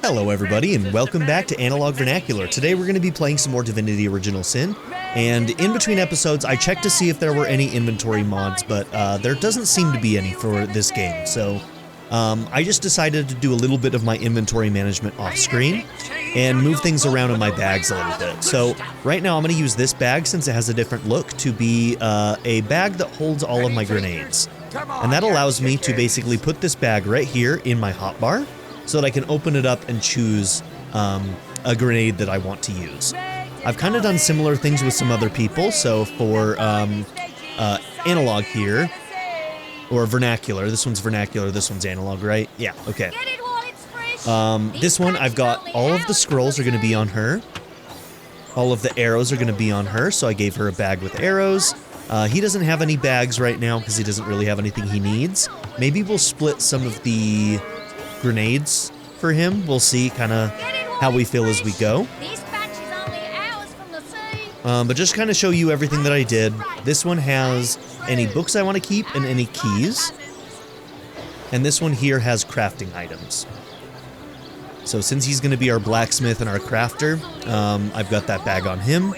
Hello everybody and welcome back to Analog Vernacular. Today we're going to be playing some more Divinity Original Sin, and in between episodes I checked to see if there were any inventory mods, but there doesn't seem to be any for this game, so I just decided to do a little bit of my inventory management off screen and move things around in my bags a little bit. So right now I'm going to use this bag, since it has a different look, to be a bag that holds all of my grenades. And that allows me to basically put this bag right here in my hotbar, so that I can open it up and choose a grenade that I want to use. I've kind of done similar things with some other people, so for Analog here, or Vernacular, this one's Vernacular, this one's Analog, right? Yeah, okay. This one, I've got all of the scrolls are going to be on her. All of the arrows are going to be on her, so I gave her a bag with arrows. He doesn't have any bags right now because he doesn't really have anything he needs. Maybe we'll split some of the grenades for him. We'll see kind of how we feel as we go. But just kind of show you everything that I did. This one has any books I want to keep and any keys. And this one here has crafting items. So since he's going to be our blacksmith and our crafter, I've got that bag on him.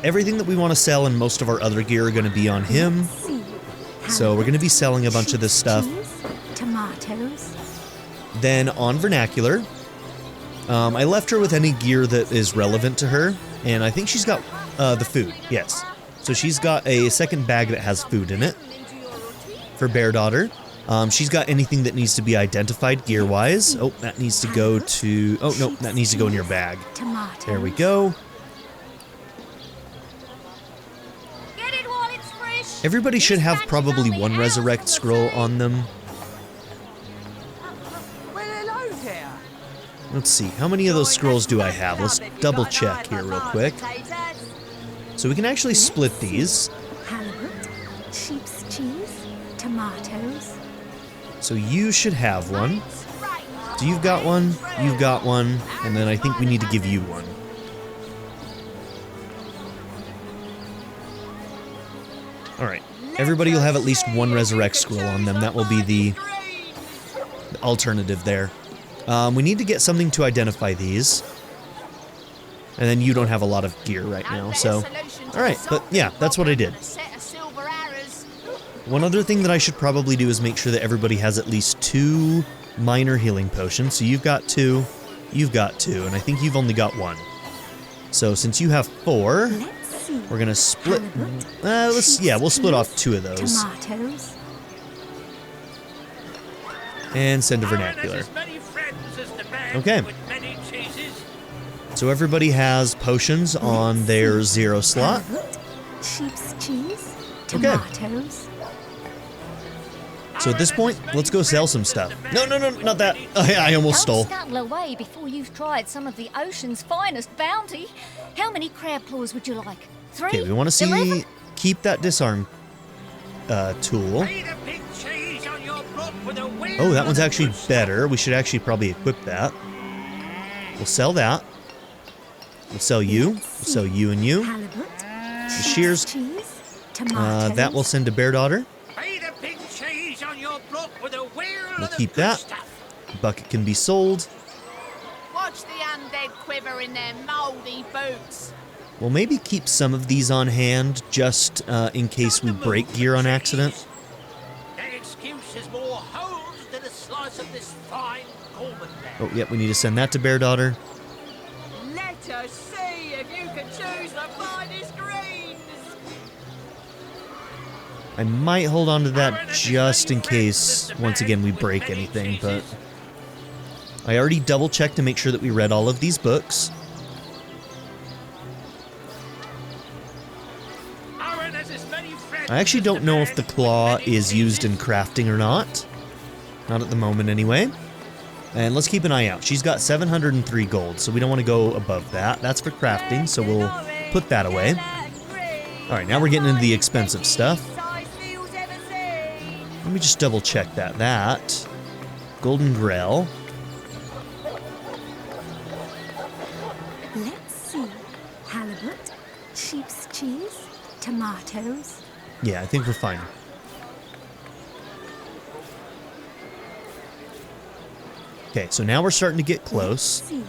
Everything that we want to sell and most of our other gear are going to be on him. So we're going to be selling a bunch of this stuff. Tomatoes. Then on Vernacular, I left her with any gear that is relevant to her, and I think she's got the food, yes. So she's got a second bag that has food in it for Bear Daughter. She's got anything that needs to be identified gear-wise. Oh, that needs to go to... Oh, no, that needs to go in your bag. There we go. Everybody should have probably one resurrect scroll on them. Let's see, how many of those scrolls do I have? Let's double check here real quick. So we can actually split these. Halibut, sheep's cheese, tomatoes. So you should have one. So you've got one, you've got one, and then I think we need to give you one. Alright, everybody will have at least one resurrect scroll on them. That will be the alternative there. We need to get something to identify these. And then you don't have a lot of gear right now, so... Alright, but yeah, that's what I did. One other thing that I should probably do is make sure that everybody has at least 2 minor healing potions. So you've got 2, you've got 2, and I think you've only got 1. So since you have 4, we're gonna split... we'll split off 2 of those. And send to Vernacular. Okay. So everybody has potions on their 0 slot. Sheep's cheese, tomatoes. So at this point, let's go sell some stuff. No, not that. I almost stole. Don't scuttle away before you've tried some of the ocean's finest bounty. How many crab claws would you like? 3? Okay, we want to see 11? Keep that disarm tool. Oh, that one's actually better. We should actually probably equip that. We'll sell that. We'll sell you. We'll sell you and you. The shears. That we'll send to Bear Daughter. We'll keep that. The bucket can be sold. Watch the undead quiver in their moldy boots. We'll maybe keep some of these on hand, just in case we break gear on accident. That excuse is more holes than a slice of this fine Gorman. Oh, yep, we need to send that to Bear Daughter. Let us see if you can choose the finest greens. I might hold on to that just in case, once again, we break anything, but... I already double-checked to make sure that we read all of these books. I actually don't know if the claw is used in crafting or not. Not at the moment, anyway. And let's keep an eye out. She's got 703 gold, so we don't want to go above that. That's for crafting, so we'll put that away. Alright, now we're getting into the expensive stuff. Let me just double check that. That. Golden Grail. Let's see. Halibut, sheep's cheese, tomatoes. Yeah, I think we're fine. Okay, so now we're starting to get close. See,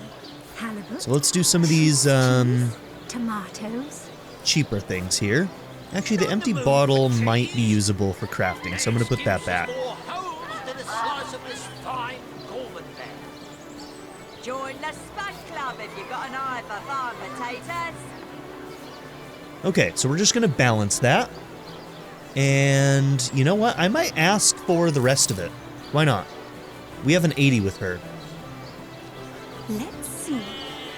halibut. So let's do some of these Tomatoes. cheaper things here. Actually, the empty bottle might be usable for crafting, so I'm going to put that back. More holes than a slice of this fine Gorman there. Join the Spud Club if you've got an eye for farm potatoes. Okay, so we're just going to balance that. And you know what? I might ask for the rest of it. Why not? We have an 80 with her. Let's see.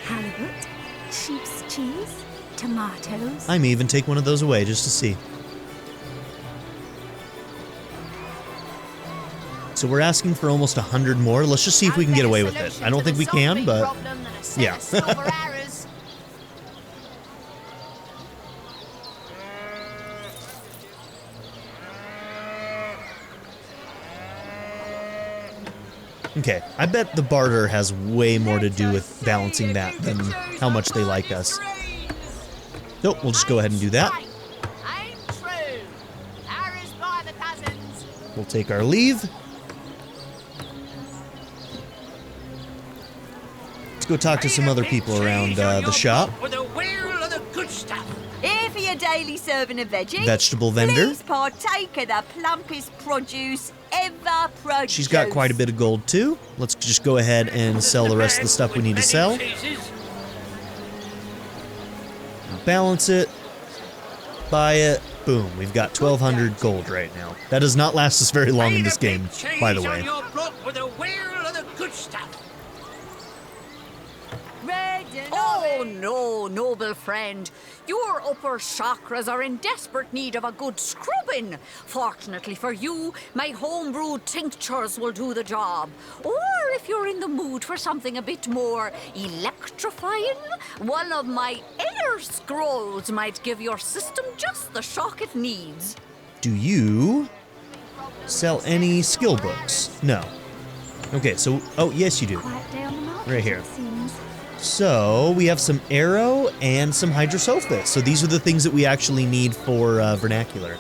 Halibut. Sheep's cheese. Tomatoes. I may even take one of those away just to see. So we're asking for almost 100 more. Let's just see if we can get away with it. I don't think we can, but yeah. Okay, I bet the barter has way more to do with balancing that than how much they like us. Nope, we'll just go ahead and do that. We'll take our leave. Let's go talk to some other people around the shop. With a wheel of the good stuff. Here for your daily serving of veggies. Vegetable vendor. Please partake of the plumpest produce ever produced. She's got quite a bit of gold too. Let's just go ahead and sell the rest of the stuff we need to sell. Balance it. Buy it. Boom. We've got 1,200 gold right now. That does not last us very long in this game, by the way. With a wheel of the good stuff. Oh no, noble friend. Your upper chakras are in desperate need of a good scrubbing. Fortunately for you, my homebrewed tinctures will do the job. Or if you're in the mood for something a bit more electrifying, one of my air scrolls might give your system just the shock it needs. Do you sell any skill books? No. Okay, so, oh, yes you do. Quiet day on the market, Right here. it seems. So, we have some arrow and some hydrosophis. So these are the things that we actually need for vernacular.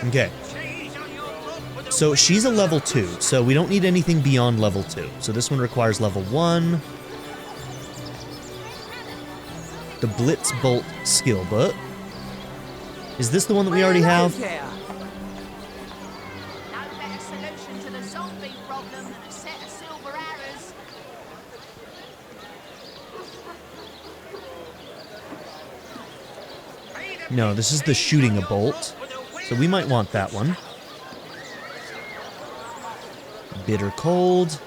Okay. So she's a level 2, so we don't need anything beyond level 2. So this one requires level 1. The Blitz Bolt skill book. Is this the one that we already have? No better solution to the zombie problem than a set of silver arrows. No, this is the shooting a bolt. So we might want that one. Bitter Cold.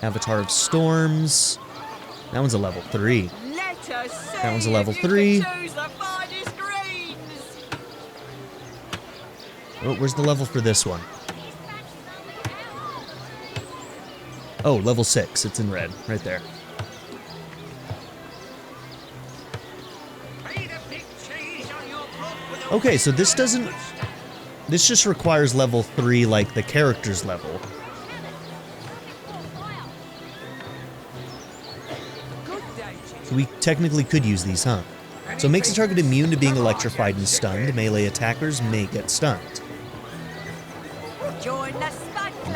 Avatar of Storms. That one's a level 3. That one's a level 3. Oh, where's the level for this one? Oh, level 6. It's in red. Right there. Okay, so this doesn't... This just requires level 3, like the character's level. So we technically could use these, huh? So it makes the target immune to being electrified and stunned. Melee attackers may get stunned.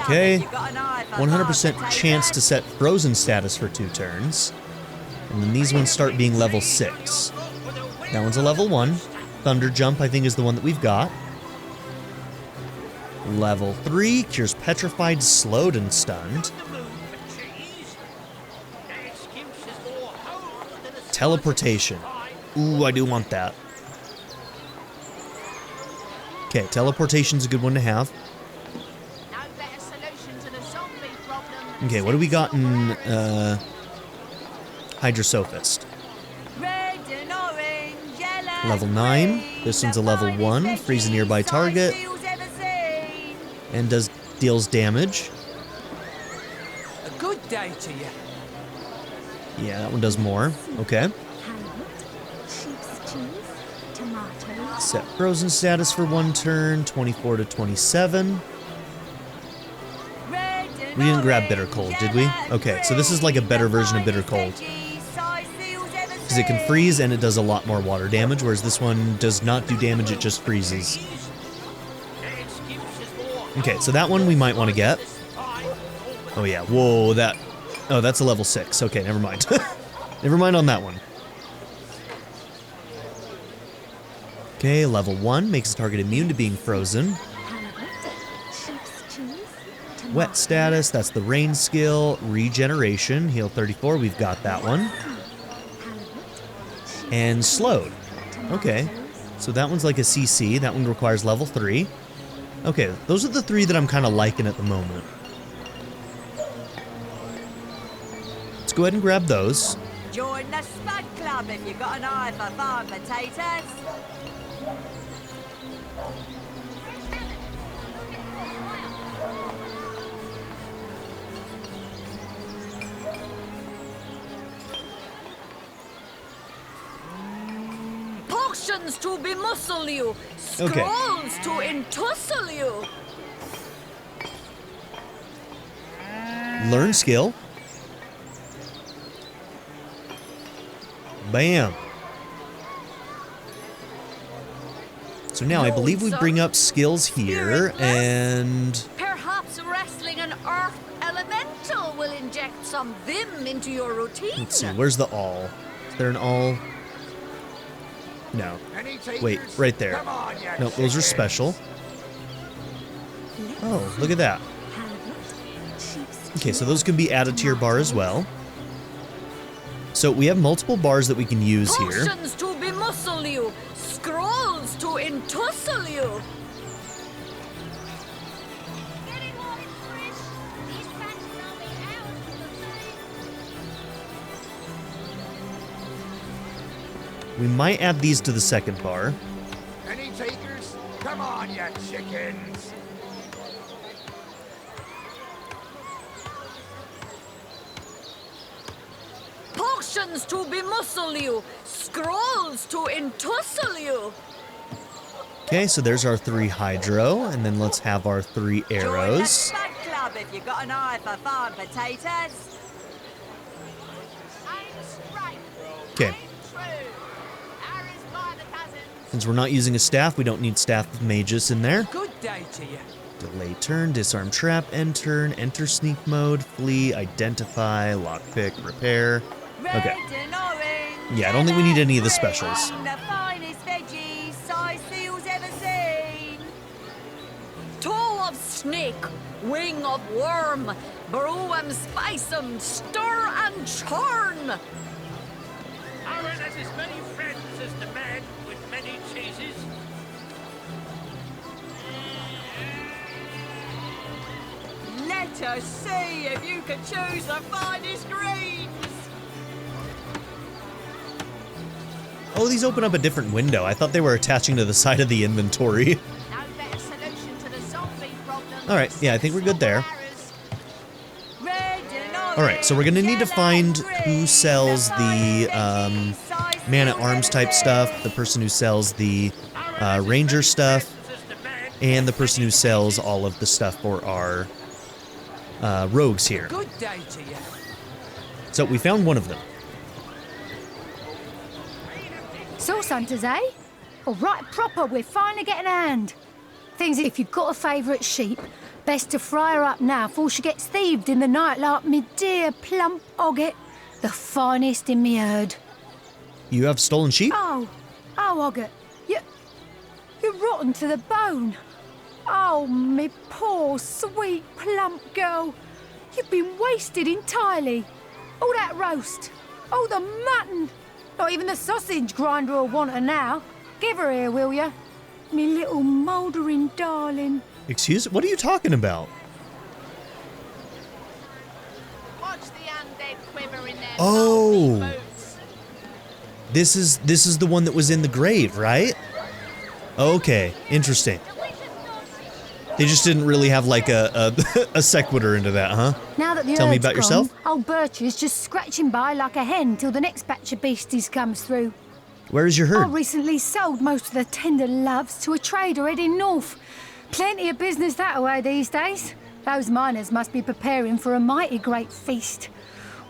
Okay. 100% chance to set frozen status for 2 turns. And then these ones start being level 6. That one's a level 1. Thunder Jump, I think, is the one that we've got. Level 3, cures petrified, slowed, and stunned. Teleportation. Ooh, I do want that. Okay, teleportation's a good one to have. Okay, what do we got in Hydrosophist? Level 9. This one's a level 1. Freeze a nearby target. And deals damage. A good day to you. Yeah, that one does more. Okay. Halibut. Sheep's cheese. Tomatoes. Set frozen status for 1 turn. 24 to 27. We didn't grab Bitter Cold, did we? Okay, so this is like a better version of Bitter Cold. Because it can freeze and it does a lot more water damage, whereas this one does not do damage, it just freezes. Okay, so that one we might want to get. Oh yeah, whoa, that... Oh, that's a level 6. Okay, never mind. Never mind on that one. Okay, level 1 makes the target immune to being frozen. Wet status, that's the rain skill. Regeneration, heal 34, we've got that one. And slowed. Okay, so that one's like a CC, that one requires level 3. Okay, those are the 3 that I'm kind of liking at the moment. Let's go ahead and grab those. Join the Spud Club if you got an eye for farm potatoes. Potions to bemuscle you, Okay. scrolls to entussle you. Learn skill. Bam. So now I believe we bring up skills here, and... Perhaps wrestling an earth elemental will inject some vim into your routine. Let's see, where's the all? Is there an all? No. Wait, right there. No, those are special. Oh, look at that. Okay, so those can be added to your bar as well. So we have multiple bars that we can use here. Potions to bemuscle you, scrolls to entussle you. We might add these to the second bar. Any takers? Come on, you chickens! Potions to bemuscle you, scrolls to entussle you. Okay, so there's our 3 hydro, and then let's have our 3 Join the arrows. Spud Club if you got an eye for farm potatoes. Okay. Since we're not using a staff, we don't need Staff of Magus in there. Good day to you. Delay turn, disarm trap, end turn, enter sneak mode, flee, identify, lockpick, repair. Okay. Red and orange. Yeah, I don't think we need any of the specials. The finest veggies Cyseal's ever seen. Toe of snake, wing of worm, brew 'em, spice 'em, stir and churn. Aaron has as many friends as the man with many cheeses. Let us see if you can choose the finest greens. Oh, these open up a different window. I thought they were attaching to the side of the inventory. No better solution to the zombie problem. All right, yeah, I think we're good there. Red and orange. All right, so we're gonna need to find who sells the man-at-arms type stuff, the person who sells the ranger stuff, and the person who sells all of the stuff for our rogues here. Good day to you. So we found one of them. Source hunters, eh? All right, proper, we're finally getting a hand. Things if you've got a favourite sheep, best to fry her up now before she gets thieved in the night like me dear plump Ogget, the finest in me herd. You have stolen sheep? Oh, Ogget, you're rotten to the bone. Oh, me poor, sweet, plump girl. You've been wasted entirely. All that roast, all the mutton. Not even the sausage grinder will want her now. Give her here, will ya? Me little mouldering darling. Excuse? What are you talking about? Watch the undead quiver in their Oh. filthy boots. This is the one that was in the grave, right? Okay, interesting. They just didn't really have like a sequitur into that, huh? Now that the Tell me herd's about yourself. gone, old Bertie's just scratching by like a hen till the next batch of beasties comes through. Where is your I herd? recently sold most of the tender loves to a trader heading north. Plenty of business that way these days. Those miners must be preparing for a mighty great feast.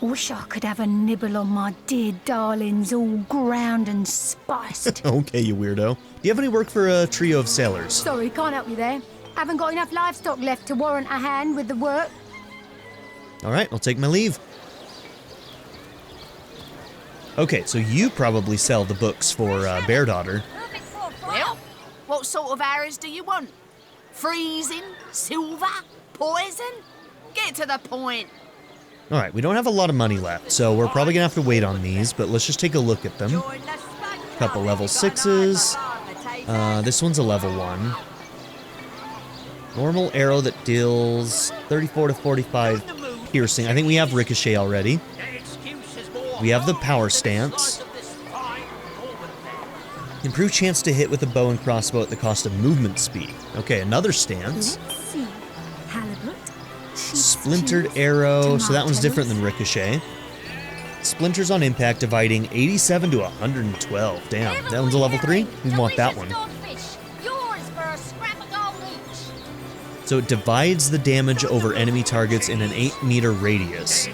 Wish I could have a nibble on my dear darlings, all ground and spiced. Okay, you weirdo. Do you have any work for a trio of sailors? Sorry, can't help you there. Haven't got enough livestock left to warrant a hand with the work. All right, I'll take my leave. Okay, so you probably sell the books for Bear Daughter. Well, what sort of arrows do you want? Freezing? Silver? Poison? Get to the point. All right, we don't have a lot of money left, so we're probably gonna have to wait on these, but let's just take a look at them. Couple level 6s. This one's a level 1. Normal arrow that deals 34 to 45 piercing. I think we have ricochet already. We have the power stance. Improved chance to hit with a bow and crossbow at the cost of movement speed. Okay, another stance. Let's see. Halibut. Splintered arrow, so that one's different than ricochet. Splinters on impact dividing 87 to 112. Damn, that one's a level 3. We want that one. So it divides the damage over enemy targets in an 8-meter radius.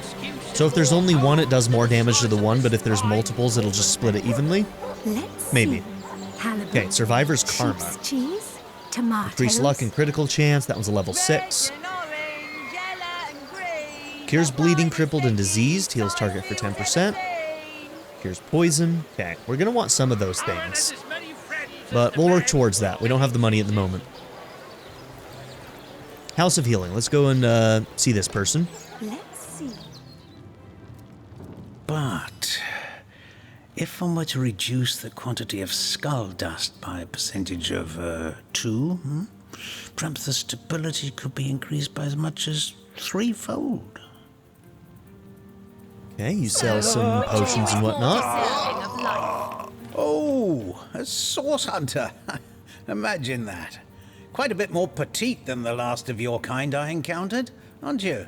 So if there's only one, it does more damage to the one, but if there's multiples, it'll just split it evenly? Maybe. Okay, Survivor's Karma. Cheese, tomatoes. Increased luck and critical chance. That one's a level 6. Cures bleeding, crippled, and diseased. Heals target for 10%. Cures poison. Okay, we're going to want some of those things. But we'll work towards that. We don't have the money at the moment. House of Healing. Let's go and see this person. Let's see. But if one were to reduce the quantity of skull dust by a percentage of 2, perhaps the stability could be increased by as much as 3-fold. Okay, you sell some potions and whatnot. Oh, a source hunter. Imagine that. Quite a bit more petite than the last of your kind I encountered, aren't you?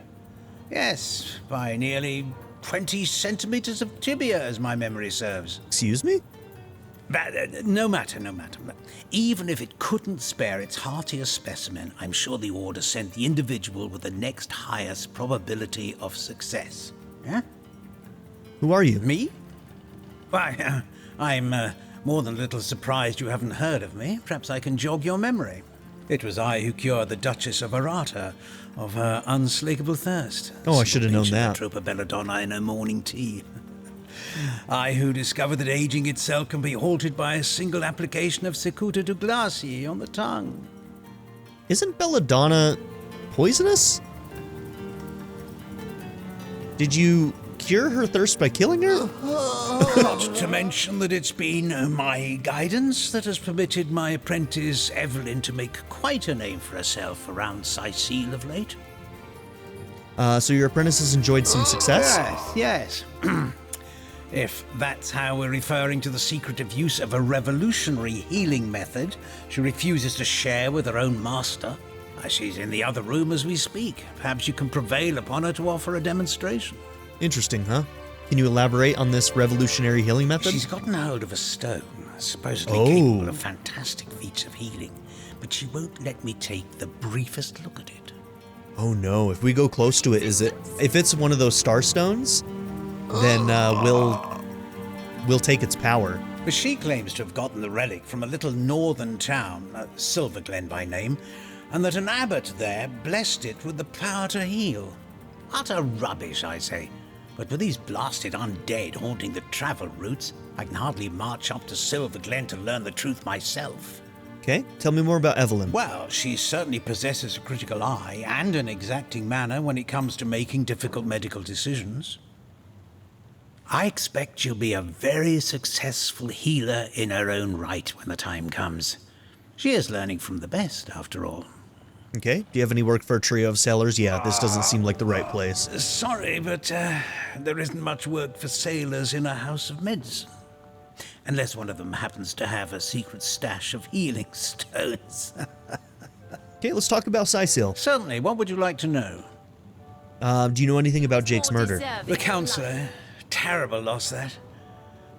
Yes, by nearly 20 centimeters of tibia, as my memory serves. Excuse me? But, no matter. Even if it couldn't spare its heartiest specimen, I'm sure the Order sent the individual with the next highest probability of success. Yeah? Who are you? Me? Why, I'm more than a little surprised you haven't heard of me. Perhaps I can jog your memory. It was I who cured the Duchess of Arata of her unslakable thirst. Oh, I should have known that. Trope of belladonna in her morning tea. I who discovered that aging itself can be halted by a single application of cicuta douglasii on the tongue. Isn't belladonna poisonous? Did you cure her thirst by killing her? Not to mention that it's been my guidance that has permitted my apprentice Evelyn to make quite a name for herself around Cyseal of late. So your apprentice has enjoyed some success? Yes. If that's how we're referring to the secretive use of a revolutionary healing method she refuses to share with her own master. She's in the other room as we speak. Perhaps you can prevail upon her to offer a demonstration. Interesting, huh? Can you elaborate on this revolutionary healing method? She's gotten hold of a stone, supposedly capable of fantastic feats of healing, but she won't let me take the briefest look at it. Oh no, if we go close to it, if it's one of those star stones, then we'll take its power. But she claims to have gotten the relic from a little northern town, Silverglen by name, and that an abbot there blessed it with the power to heal. Utter rubbish, I say. But with these blasted undead haunting the travel routes, I can hardly march up to Silverglen to learn the truth myself. Okay, tell me more about Evelyn. Well, she certainly possesses a critical eye and an exacting manner when it comes to making difficult medical decisions. I expect she'll be a very successful healer in her own right when the time comes. She is learning from the best, after all. Okay, do you have any work for a trio of sailors? Yeah, this doesn't seem like the right place. Sorry, but there isn't much work for sailors in a house of medicine. Unless one of them happens to have a secret stash of healing stones. Okay, let's talk about Cyseal. Certainly, what would you like to know? Do you know anything about Jake's murder? The counsellor. Terrible loss, that.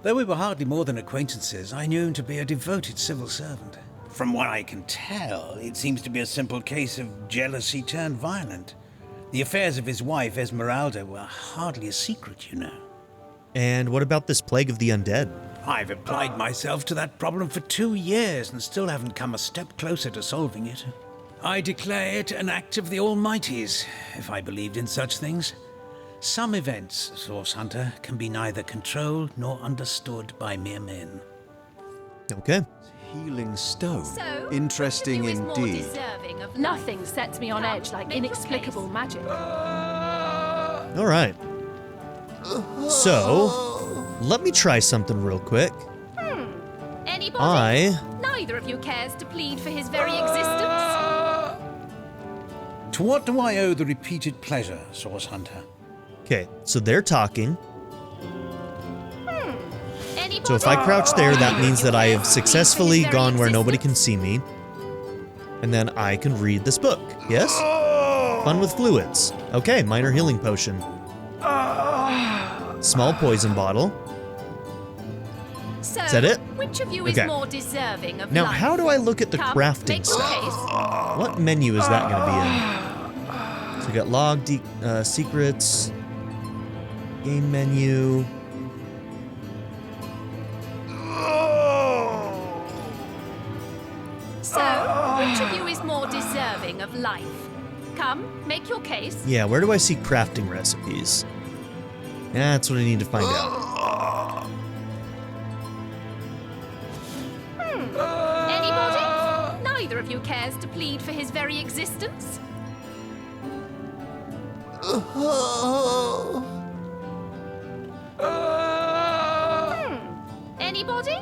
Though we were hardly more than acquaintances, I knew him to be a devoted civil servant. From what I can tell, it seems to be a simple case of jealousy turned violent. The affairs of his wife, Esmeralda, were hardly a secret, you know. And what about this plague of the undead? I've applied myself to that problem for 2 years and still haven't come a step closer to solving it. I declare it an act of the Almighty's, if I believed in such things. Some events, Source Hunter, can be neither controlled nor understood by mere men. Okay. Healing stone. So, Interesting which of you is more indeed. deserving of Nothing life? sets me on Come, edge like make your inexplicable case. magic. All right. So, let me try something real quick. Anybody? Neither of you cares to plead for his very existence. To what do I owe the repeated pleasure, Source Hunter? Okay, so they're talking. Anybody? So if I crouch there, that means that I have successfully Very gone where nobody can existence. see me. And then I can read this book. Yes? Fun with fluids. Okay, minor healing potion. Small poison bottle. So, Is that it? which of you Okay. is more deserving of Now, life? how do I look at the Come, crafting make your stuff? case. What menu is that going to be in? So we got log, secrets, game menu. So, which of you is more deserving of life? Come, make your case. Yeah, where do I see crafting recipes? That's what I need to find out. Anybody? Neither of you cares to plead for his very existence. Anybody?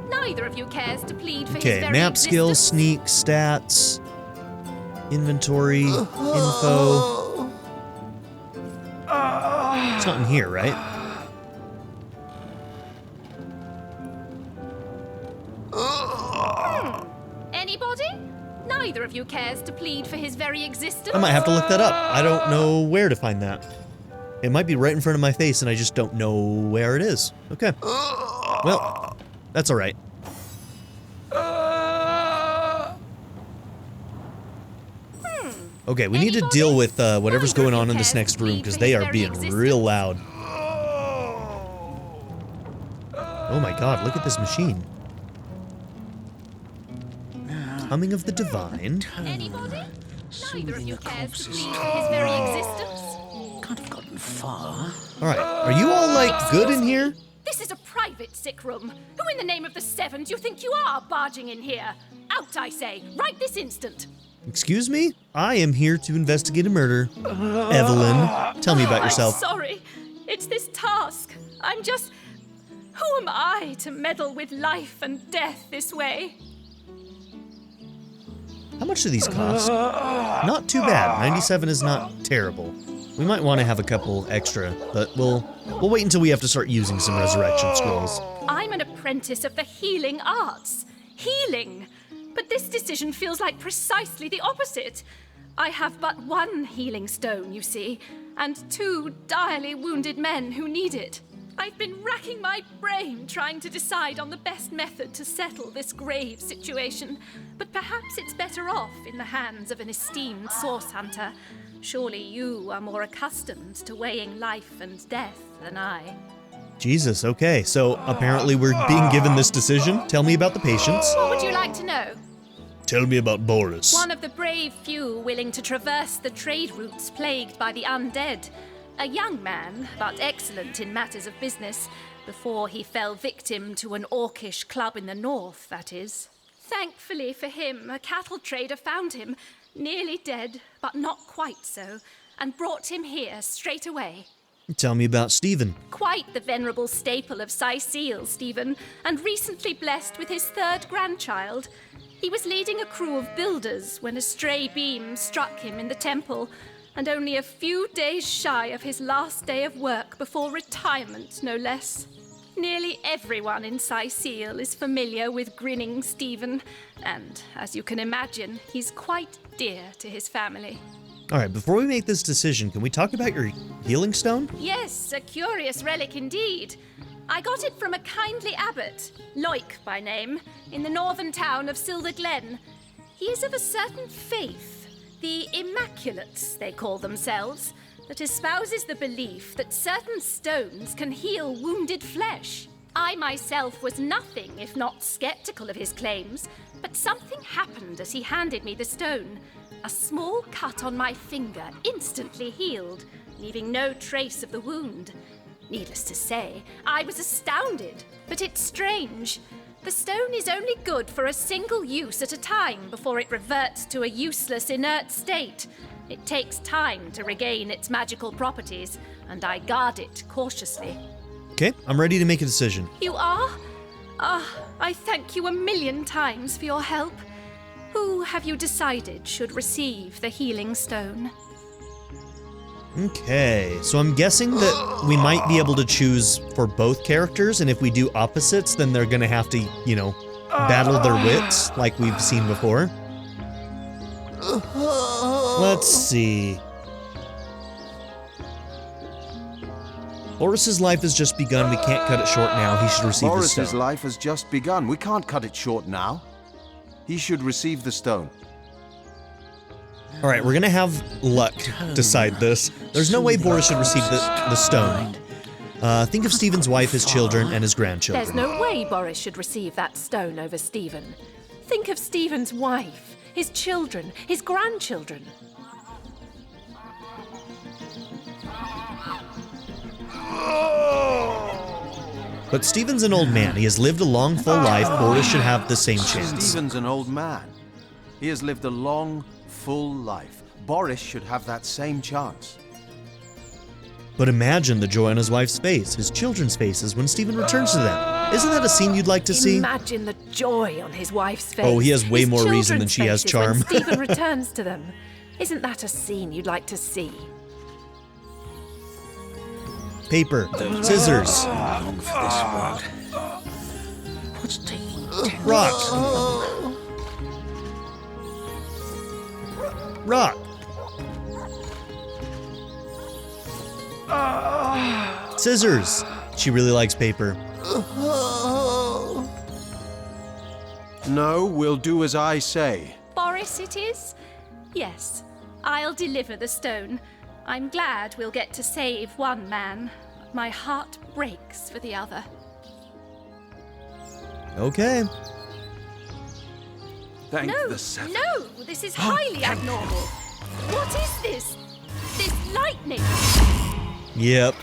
Neither of you cares to plead for his Okay, very map skills, existence. sneak, stats, inventory, info. It's not in here, right? Anybody? Neither of you cares to plead for his very existence. I might have to look that up. I don't know where to find that. It might be right in front of my face and I just don't know where it is. Okay. Well, that's all right. Okay, we need to deal with whatever's going on in this next room because they are being real loud. Oh my god, look at this machine. Humming of the divine. Anybody? Neither of you the cares to corpses. plead for his very existence. Can't have gotten far. Alright, are you all, like, good in here? This is a private sick room. Who in the name of the seven do you think you are barging in here? Out, I say, right this instant. Excuse me? I am here to investigate a murder. Evelyn, tell me about yourself. I'm sorry. It's this task. I'm just... Who am I to meddle with life and death this way? How much do these cost? Not too bad. 97 is not terrible. We might want to have a couple extra, but we'll wait until we have to start using some resurrection scrolls. I'm an apprentice of the healing arts. Healing! But this decision feels like precisely the opposite. I have but one healing stone, you see, and two direly wounded men who need it. I've been racking my brain trying to decide on the best method to settle this grave situation, but perhaps it's better off in the hands of an esteemed source hunter. Surely you are more accustomed to weighing life and death than I. Jesus, okay, so apparently we're being given this decision. Tell me about the patients. What would you like to know? Tell me about Boris. One of the brave few willing to traverse the trade routes plagued by the undead. A young man, but excellent in matters of business, before he fell victim to an orcish club in the north, that is. Thankfully for him, a cattle trader found him, nearly dead, but not quite so, and brought him here straight away. Tell me about Stephen. Quite the venerable staple of Cyseal, Stephen, and recently blessed with his third grandchild. He was leading a crew of builders when a stray beam struck him in the temple, and only a few days shy of his last day of work before retirement, no less. Nearly everyone in Cyseal is familiar with grinning Stephen, and, as you can imagine, he's quite dear to his family. All right, before we make this decision, can we talk about your healing stone? Yes, a curious relic indeed. I got it from a kindly abbot, Loic by name, in the northern town of Silver Glen. He is of a certain faith, the Immaculates, they call themselves, that espouses the belief that certain stones can heal wounded flesh. I myself was nothing if not skeptical of his claims, but something happened as he handed me the stone. A small cut on my finger instantly healed, leaving no trace of the wound. Needless to say, I was astounded, but it's strange. The stone is only good for a single use at a time before it reverts to a useless, inert state. It takes time to regain its magical properties, and I guard it cautiously. Okay, I'm ready to make a decision. You are? I thank you 1,000,000 times for your help. Who have you decided should receive the healing stone? Okay, so I'm guessing that we might be able to choose for both characters, and if we do opposites, then they're gonna have to, you know, battle their wits, like we've seen before. Let's see. Boris's life has just begun. We can't cut it short now. He should receive the stone. Boris's life has just begun. We can't cut it short now. He should receive the stone. All right, we're gonna have luck decide this. There's no way Boris should receive the stone. Think of Stephen's wife, his children, and his grandchildren. There's no way Boris should receive that stone over Stephen. Think of Stephen's wife, his children, his grandchildren. But Stephen's an old man. He has lived a long, full life. Boris should have the same chance. Stephen's an old man. He has lived a long, full life. Boris should have that same chance. But imagine the joy on his wife's face, his children's faces, when Stephen returns to them. Isn't that a scene you'd like to see? Imagine the joy on his wife's face. Oh, he has way his more reason than children's she has faces charm. When Stephen returns to them. Isn't that a scene you'd like to see? Paper, scissors, Long for this world. What's taking rock, rock, scissors. She really likes paper. No, we'll do as I say. Boris it is? Yes, I'll deliver the stone. I'm glad we'll get to save one man. My heart breaks for the other. Okay. Thank No, the seven. no, this is highly abnormal. What is this? This lightning? Yep.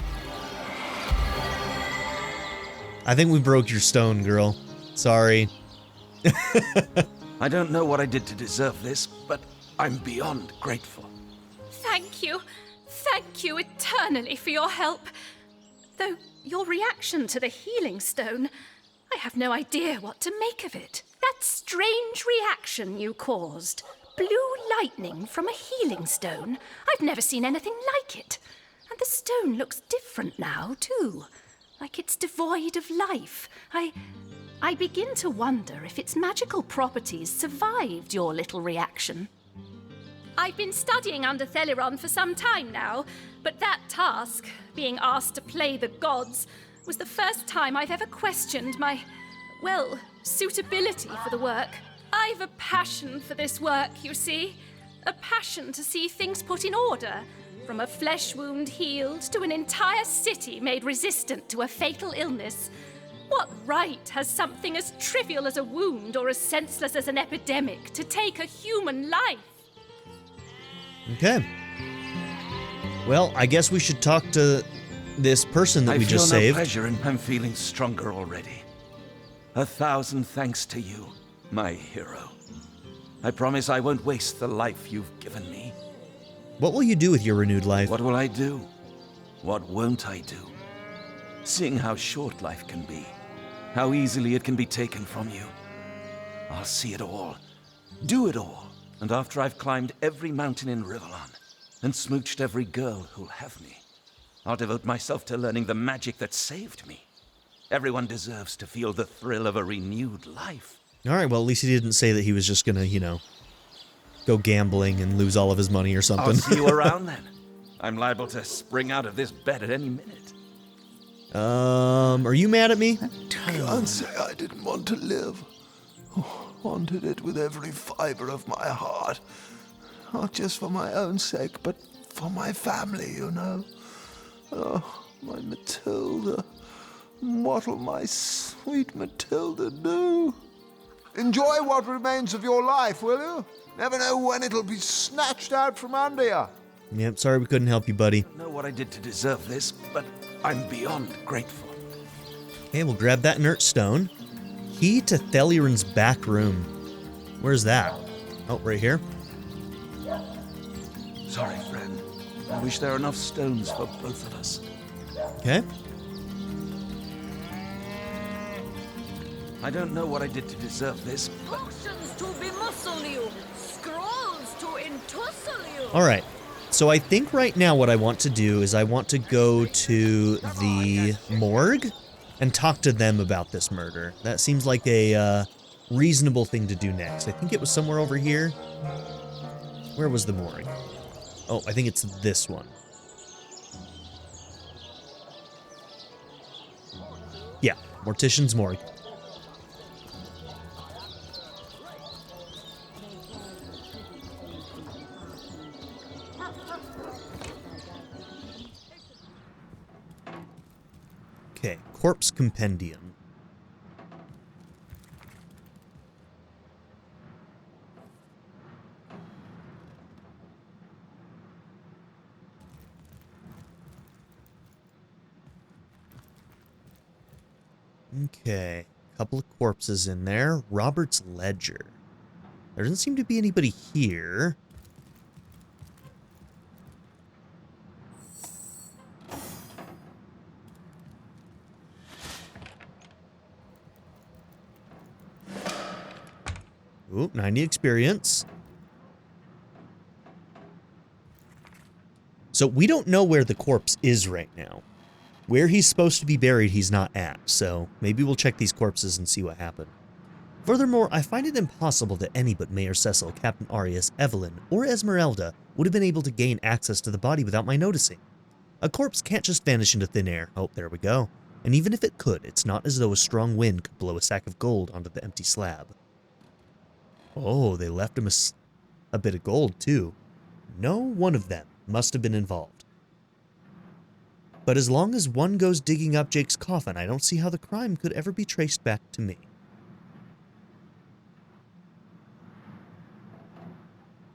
I think we broke your stone, girl. Sorry. I don't know what I did to deserve this, but I'm beyond grateful. Thank you. Thank you eternally for your help. Though your reaction to the healing stone, I have no idea what to make of it. That strange reaction you caused. Blue lightning from a healing stone. I've never seen anything like it. And the stone looks different now, too. Like it's devoid of life. I begin to wonder if its magical properties survived your little reaction. I've been studying under Theliron for some time now, but that task, being asked to play the gods, was the first time I've ever questioned my, well, suitability for the work. I've a passion for this work, you see. A passion to see things put in order, from a flesh wound healed to an entire city made resistant to a fatal illness. What right has something as trivial as a wound or as senseless as an epidemic to take a human life? Okay. Well, I guess we should talk to this person that we just I feel no saved. pleasure and I'm feeling stronger already. 1,000 thanks to you, my hero. I promise I won't waste the life you've given me. What will you do with your renewed life? What will I do? What won't I do? Seeing how short life can be, how easily it can be taken from you. I'll see it all, do it all, and after I've climbed every mountain in Rivellon and smooched every girl who'll have me, I'll devote myself to learning the magic that saved me. Everyone deserves to feel the thrill of a renewed life. All right, well, at least he didn't say that he was just gonna, you know, go gambling and lose all of his money or something. I'll see you around then. I'm liable to spring out of this bed at any minute. Are you mad at me? Can't say I didn't want to live. Wanted it with every fiber of my heart. Not just for my own sake, but for my family, you know. Oh, my Matilda. What'll my sweet Matilda do? Enjoy what remains of your life, will you? Never know when it'll be snatched out from under you. Yep, sorry we couldn't help you, buddy. I don't know what I did to deserve this, but I'm beyond grateful. Okay, we'll grab that inert stone. Key to Thelieren's back room. Where's that? Oh, right here. Sorry, friend. I wish there were enough stones for both of us. Okay. I don't know what I did to deserve this, but... Potions to bemuscle you, scrolls to entussle you. All right. So I think right now what I want to do is I want to go to the morgue and talk to them about this murder. That seems like a reasonable thing to do next. I think it was somewhere over here. Where was the morgue? Oh, I think it's this one. Yeah, Morticians morgue. Okay, Corpse Compendium. Okay, a couple of corpses in there. Robert's Ledger. There doesn't seem to be anybody here. Ooh, 90 experience. So we don't know where the corpse is right now. Where he's supposed to be buried, he's not at. So maybe we'll check these corpses and see what happened. Furthermore, I find it impossible that any but Mayor Cecil, Captain Arius, Evelyn, or Esmeralda would have been able to gain access to the body without my noticing. A corpse can't just vanish into thin air. Oh, there we go. And even if it could, it's not as though a strong wind could blow a sack of gold onto the empty slab. Oh, they left him a bit of gold, too. No one of them must have been involved. But as long as one goes digging up Jake's coffin, I don't see how the crime could ever be traced back to me.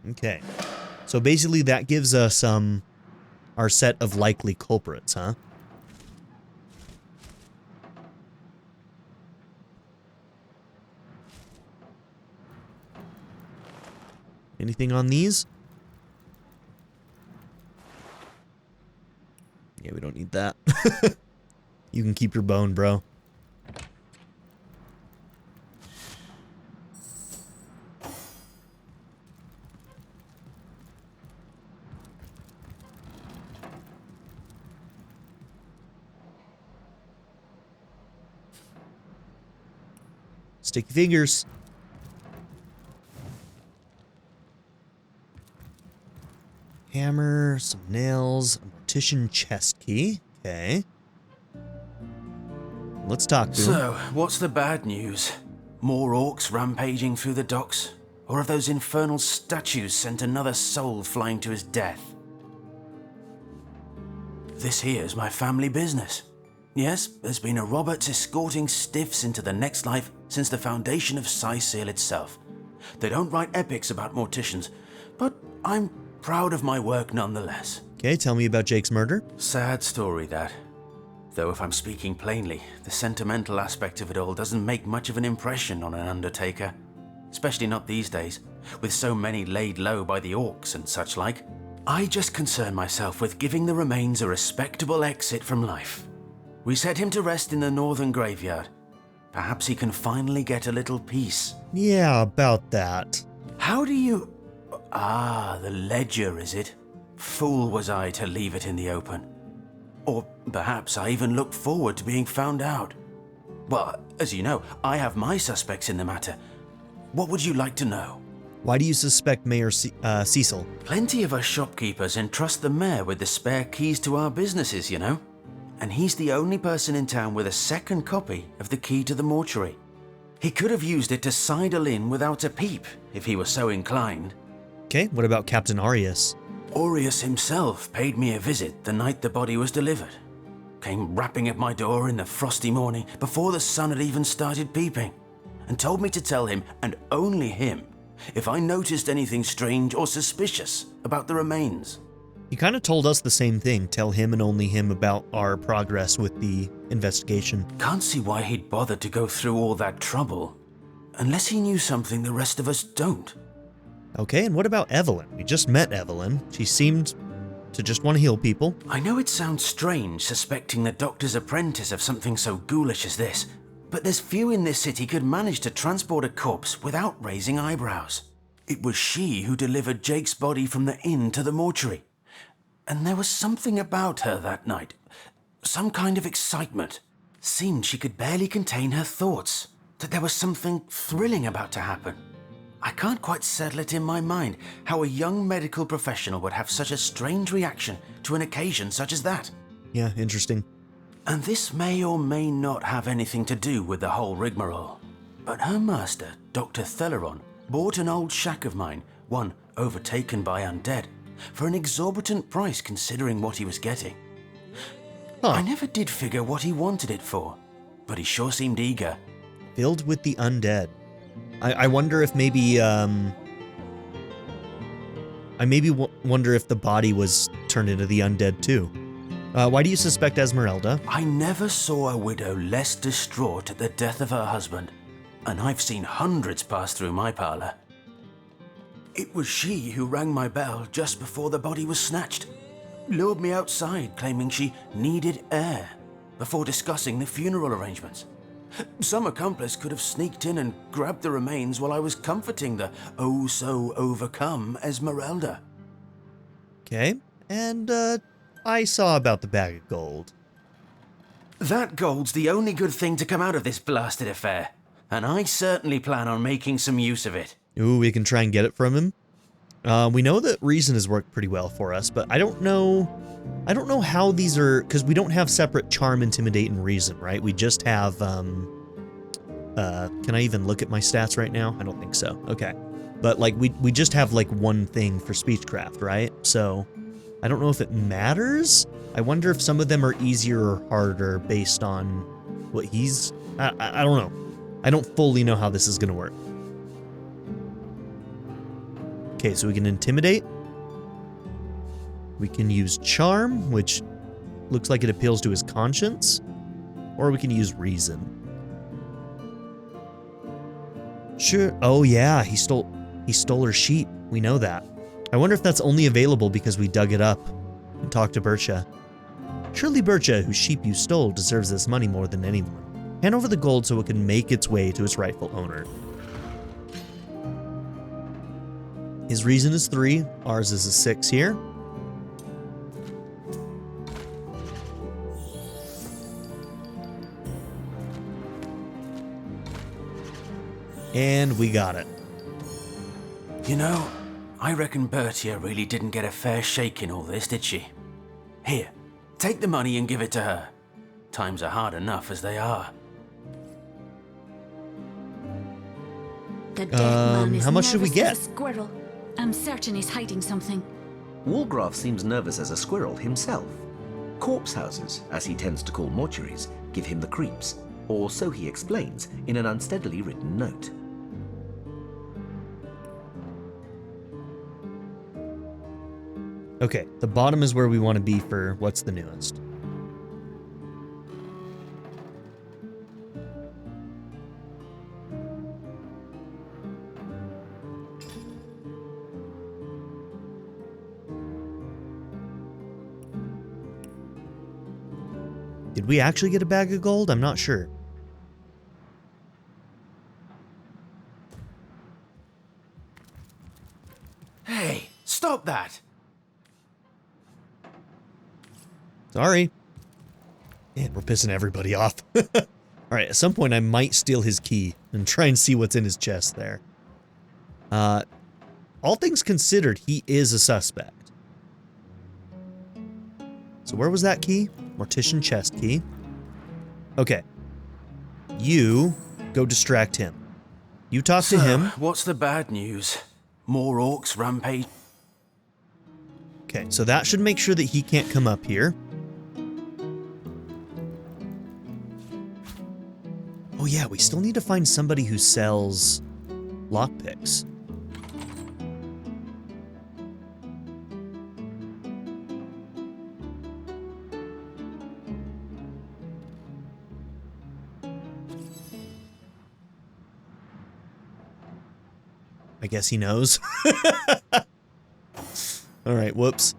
Okay. So basically that gives us our set of likely culprits, huh? Anything on these? Yeah, we don't need that. You can keep your bone, bro. Sticky fingers. Hammer, some nails, a Mortician chest key. Okay. Let's talk to him. So, what's the bad news? More orcs rampaging through the docks? Or have those infernal statues sent another soul flying to his death? This here's my family business. Yes, there's been a Roberts escorting stiffs into the next life since the foundation of Cyseal itself. They don't write epics about Morticians, but I'm proud of my work nonetheless. Okay, tell me about Jake's murder. Sad story, that. Though if I'm speaking plainly, the sentimental aspect of it all doesn't make much of an impression on an undertaker. Especially not these days, with so many laid low by the orcs and such like. I just concern myself with giving the remains a respectable exit from life. We set him to rest in the northern graveyard. Perhaps he can finally get a little peace. Yeah, about that. How do you... Ah, the ledger, is it? Fool was I to leave it in the open. Or perhaps I even looked forward to being found out. Well, as you know, I have my suspects in the matter. What would you like to know? Why do you suspect Mayor Cecil? Plenty of us shopkeepers entrust the mayor with the spare keys to our businesses, you know. And he's the only person in town with a second copy of the key to the mortuary. He could have used it to sidle in without a peep, if he were so inclined. Okay, what about Captain Arius? Arius himself paid me a visit the night the body was delivered. Came rapping at my door in the frosty morning before the sun had even started peeping, and told me to tell him, and only him, if I noticed anything strange or suspicious about the remains. He kind of told us the same thing. Tell him and only him about our progress with the investigation. Can't see why he'd bother to go through all that trouble. Unless he knew something the rest of us don't. Okay, and what about Evelyn? We just met Evelyn. She seemed to just want to heal people. I know it sounds strange suspecting the doctor's apprentice of something so ghoulish as this, but there's few in this city could manage to transport a corpse without raising eyebrows. It was she who delivered Jake's body from the inn to the mortuary. And there was something about her that night. Some kind of excitement. Seemed she could barely contain her thoughts. That there was something thrilling about to happen. I can't quite settle it in my mind how a young medical professional would have such a strange reaction to an occasion such as that. Yeah, interesting. And this may or may not have anything to do with the whole rigmarole. But her master, Dr. Theleron, bought an old shack of mine, one overtaken by undead, for an exorbitant price considering what he was getting. I never did figure what he wanted it for, but he sure seemed eager. Filled with the undead. I wonder if maybe, wonder if the body was turned into the undead too. Why do you suspect Esmeralda? I never saw a widow less distraught at the death of her husband, and I've seen hundreds pass through my parlor. It was she who rang my bell just before the body was snatched, lured me outside claiming she needed air, before discussing the funeral arrangements. Some accomplice could have sneaked in and grabbed the remains while I was comforting the oh-so-overcome Esmeralda. Okay, and, I saw about the bag of gold. That gold's the only good thing to come out of this blasted affair, and I certainly plan on making some use of it. Ooh, we can try and get it from him. We know that reason has worked pretty well for us, but I don't know how these are, because we don't have separate charm, intimidate, and reason, right? We just have, can I even look at my stats right now? I don't think so. Okay. But, like, we just have, like, one thing for speechcraft, right? So, I don't know if it matters. I wonder if some of them are easier or harder based on what he's, I don't know. I don't fully know how this is going to work. Okay, so we can intimidate. We can use charm, which looks like it appeals to his conscience. Or we can use reason. Sure. Oh yeah, he stole her sheep. We know that. I wonder if that's only available because we dug it up and talked to Bircha. Surely Bircha, whose sheep you stole, deserves this money more than anyone. Hand over the gold so it can make its way to its rightful owner. His reason is 3. Ours is a 6 here. And we got it. You know, I reckon Bertia really didn't get a fair shake in all this, did she? Here, take the money and give it to her. Times are hard enough as they are. The dead man is how much should we nervous get? as a squirrel. I'm certain he's hiding something. Walgraf seems nervous as a squirrel himself. Corpse houses, as he tends to call mortuaries, give him the creeps, or so he explains in an unsteadily written note. Okay, the bottom is where we want to be for what's the newest. Did we actually get a bag of gold? I'm not sure. Hey, stop that! Sorry. Man, we're pissing everybody off. Alright, at some point I might steal his key and try and see what's in his chest there. All things considered, he is a suspect. So where was that key? Mortician chest key. Okay. You go distract him. You talk to him. What's the bad news? More orcs rampage? Okay, so that should make sure that he can't come up here. Oh yeah, we still need to find somebody who sells lockpicks. I guess he knows. Alright, whoops.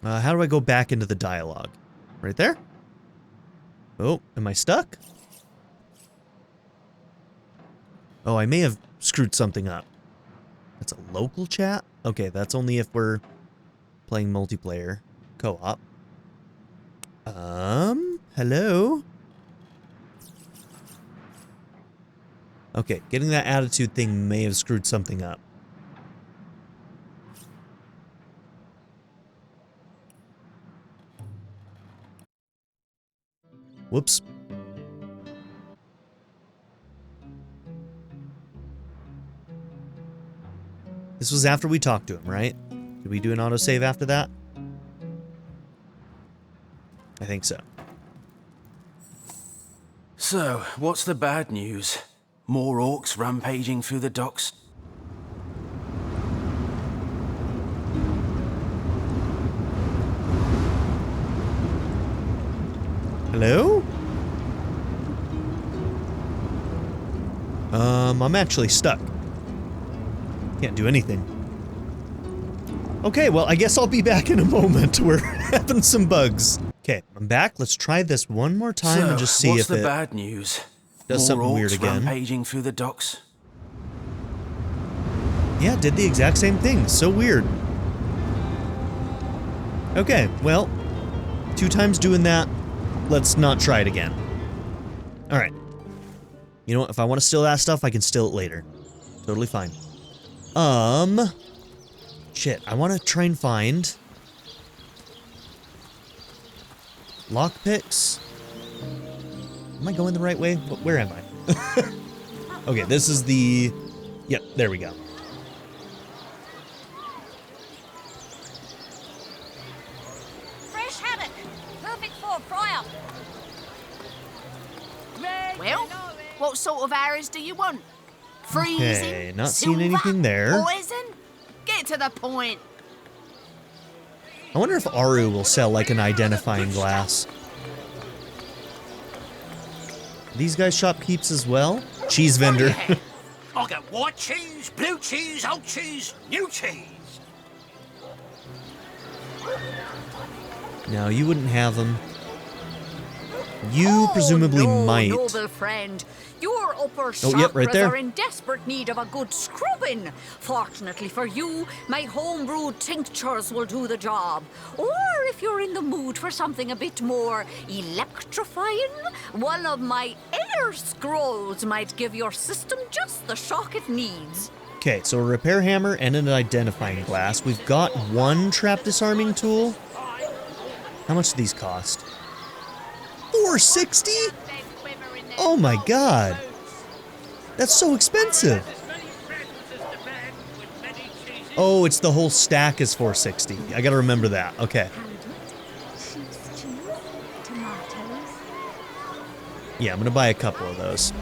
How do I go back into the dialogue? Right there? Oh, am I stuck? Oh, I may have screwed something up. That's a local chat? Okay, that's only if we're playing multiplayer co-op. Hello? Okay, getting that attitude thing may have screwed something up. Whoops. This was after we talked to him, right? Did we do an autosave after that? I think so. So, what's the bad news? More orcs rampaging through the docks? Hello? I'm actually stuck. Can't do anything. Okay, well, I guess I'll be back in a moment. We're having some bugs. Okay, I'm back. Let's try this one more time and just see if the bad news? Does something weird again. Rampaging through the docks? Yeah, did the exact same thing. So weird. Okay, well, 2 times doing that. Let's not try it again. Alright. You know what? If I want to steal that stuff, I can steal it later. Totally fine. Shit, I want to try and find lockpicks. Am I going the right way? Where am I? Okay, this is the... Yep, there we go. Fresh haddock. Perfect for a fry-up. Well, what sort of arrows do you want? Freezing? Okay, not silver, seeing anything there. Poison? Get to the point. I wonder if Aru will sell like an identifying glass. These guys shop keeps as well? Cheese vendor. I got white cheese, blue cheese, old cheese, new cheese. No, you wouldn't have them. You presumably might. Noble friend. Your upper yep, right chakras there. are in desperate need of a good scrubbing. Fortunately for you, my homebrewed tinctures will do the job. Or if you're in the mood for something a bit more electrifying, one of my air scrolls might give your system just the shock it needs. Okay, so a repair hammer and an identifying glass. We've got one trap disarming tool. How much do these cost? $460? Oh my god. That's so expensive. Oh, it's the whole stack is $460. I gotta remember that. Okay. Yeah, I'm gonna buy a couple of those.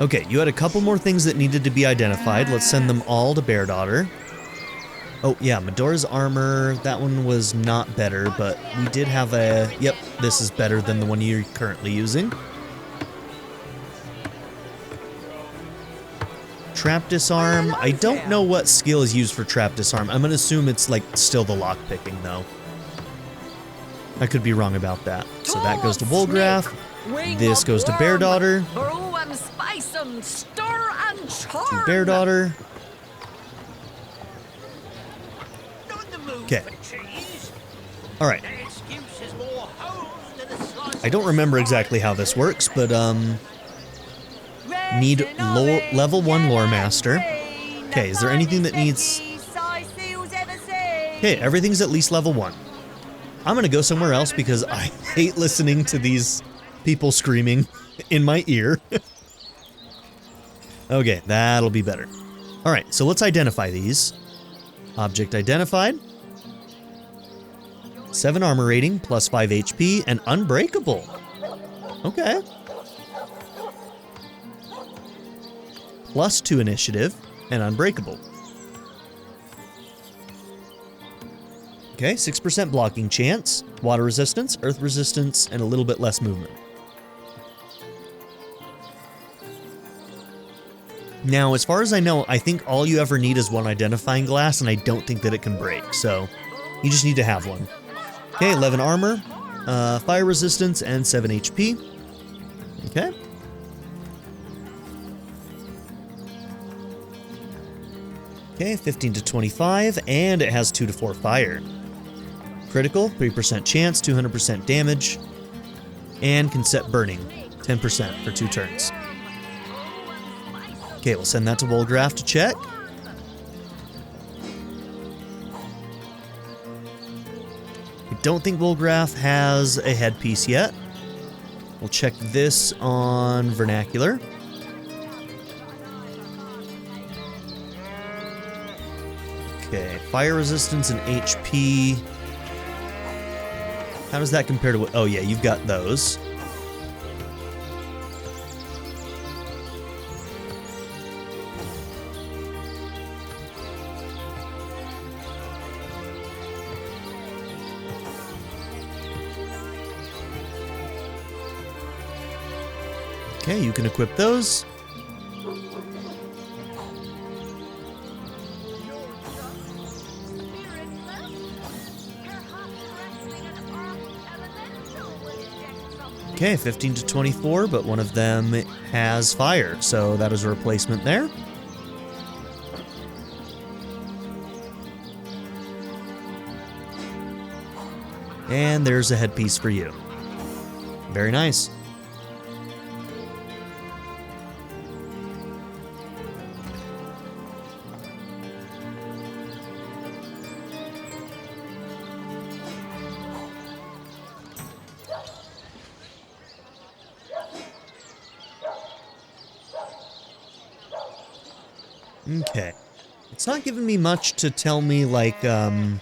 Okay, you had a couple more things that needed to be identified. Let's send them all to Bear Daughter. Oh, yeah, Medora's armor, that one was not better, but we did have a... Yep, this is better than the one you're currently using. Trap disarm. I don't know what skill is used for trap disarm. I'm gonna assume it's, like, still the lockpicking, though. I could be wrong about that. So that goes to Wolgraff. This goes to Bear Daughter. Brew and spice 'em, stir and charm. To Bear Daughter. Okay. Alright. I don't remember exactly how this works, but, need level 1 lore master. Okay, is there anything that needs... Okay, everything's at least level 1. I'm gonna go somewhere else because I hate listening to these people screaming in my ear. Okay, that'll be better. All right, so let's identify these. Object identified. 7 armor rating, plus 5 HP, and unbreakable. Okay. Plus 2 initiative, and unbreakable. Okay, 6% blocking chance, water resistance, earth resistance, and a little bit less movement. Now, as far as I know, I think all you ever need is one identifying glass, and I don't think that it can break, so you just need to have one. Okay, 11 armor, fire resistance, and 7 HP. Okay. Okay, 15 to 25, and it has 2 to 4 fire. Critical, 3% chance, 200% damage, and can set burning, 10% for 2 turns. Okay, we'll send that to Wolgraff to check. I don't think Wolgraff has a headpiece yet. We'll check this on Vernacular. Okay, fire resistance and HP. How does that compare to what? Oh yeah, you've got those. Okay, you can equip those. Okay, 15 to 24, but one of them has fire, so that is a replacement there. And there's a headpiece for you. Very nice. Okay. It's not giving me much to tell me, like, I'm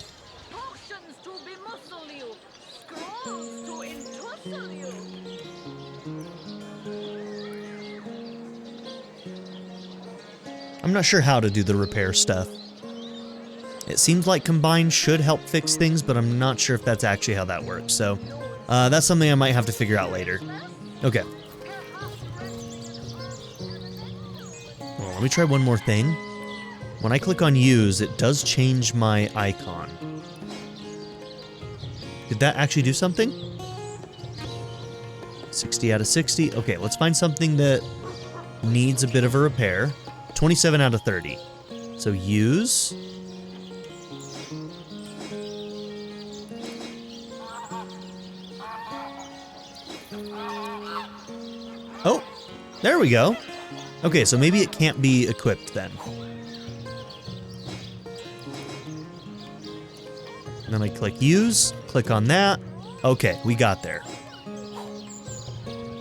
not sure how to do the repair stuff. It seems like Combine should help fix things, but I'm not sure if that's actually how that works, so that's something I might have to figure out later. Okay. Well, let me try one more thing. When I click on use, it does change my icon. Did that actually do something? 60 out of 60. Okay, let's find something that needs a bit of a repair. 27 out of 30. So use. Oh, there we go. Okay, so maybe it can't be equipped then. And then I click use, click on that. Okay, we got there.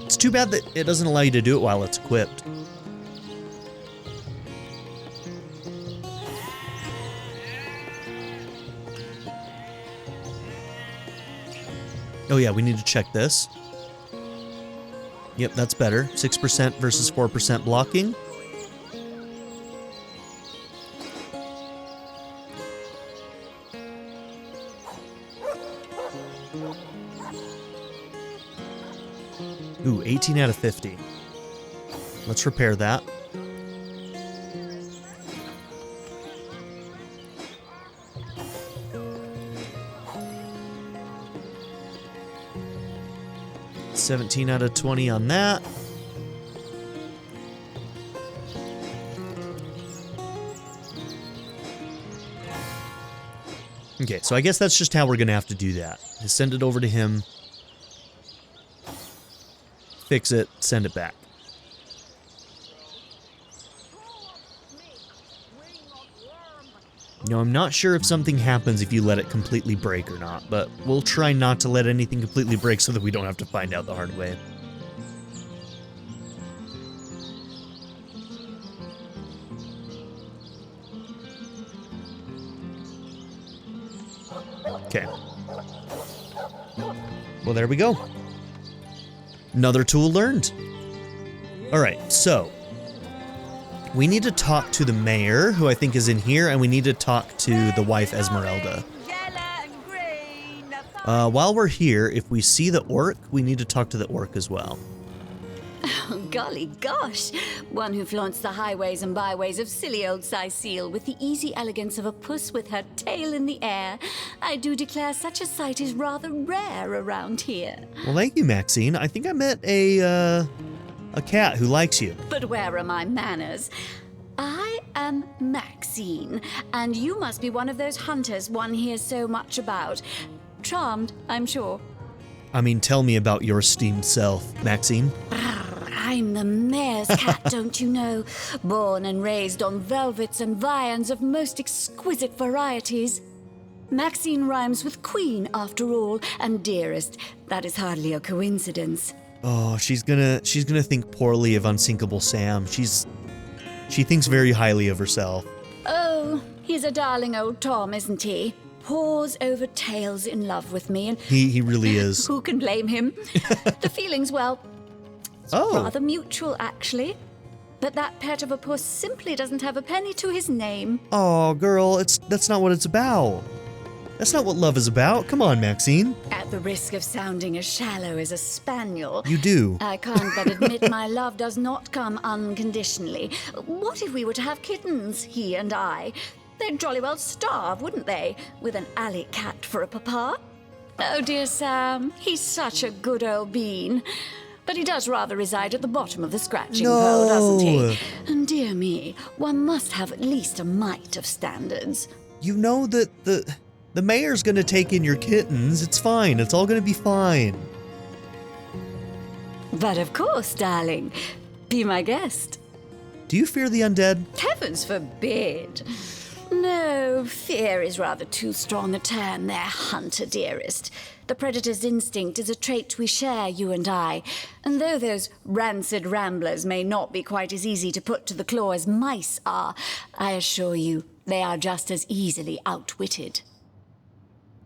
It's too bad that it doesn't allow you to do it while it's equipped. Oh yeah, we need to check this. Yep, that's better. 6% versus 4% blocking. Ooh, 18 out of 50. Let's repair that. $17 out of 20 on that. Okay, so I guess that's just how we're going to have to do that. Just send it over to him. Fix it, send it back. You know, I'm not sure if something happens if you let it completely break or not, but we'll try not to let anything completely break so that we don't have to find out the hard way. Okay. Well, there we go. Another tool learned. All right, so we need to talk to the mayor, who I think is in here, and we need to talk to the wife, Esmeralda. While we're here, if we see the orc, we need to talk to the orc as well. Oh, golly gosh! One who flaunts the highways and byways of silly old Cyseal with the easy elegance of a puss with her tail in the air. I do declare such a sight is rather rare around here. Well, thank you, Maxine. I think I met a cat who likes you. But where are my manners? I am Maxine, and you must be one of those hunters one hears so much about. Charmed, I'm sure. I mean, tell me about your esteemed self, Maxine. I'm the mayor's cat, don't you know? Born and raised on velvets and viands of most exquisite varieties. Maxine rhymes with queen, after all, and dearest. That is hardly a coincidence. Oh, she's gonna think poorly of Unsinkable Sam. She thinks very highly of herself. Oh, he's a darling old Tom, isn't he? Paws over tails in love with me, and He really is. who can blame him? The feeling's, well, rather mutual, actually. But that pet of a puss simply doesn't have a penny to his name. Oh, girl, that's not what it's about. That's not what love is about. Come on, Maxine. At the risk of sounding as shallow as a spaniel, You do. I can't but admit my love does not come unconditionally. What if we were to have kittens, he and I? They'd jolly well starve, wouldn't they, with an alley cat for a papa? Oh, dear Sam, he's such a good old bean. But he does rather reside at the bottom of the scratching pole, doesn't he? And dear me, one must have at least a mite of standards. You know that the mayor's gonna take in your kittens. It's fine. It's all gonna be fine. But of course, darling, be my guest. Do you fear the undead? Heavens forbid. No, fear is rather too strong a term there, hunter dearest. The predator's instinct is a trait we share, you and I. And though those rancid ramblers may not be quite as easy to put to the claw as mice are, I assure you they are just as easily outwitted.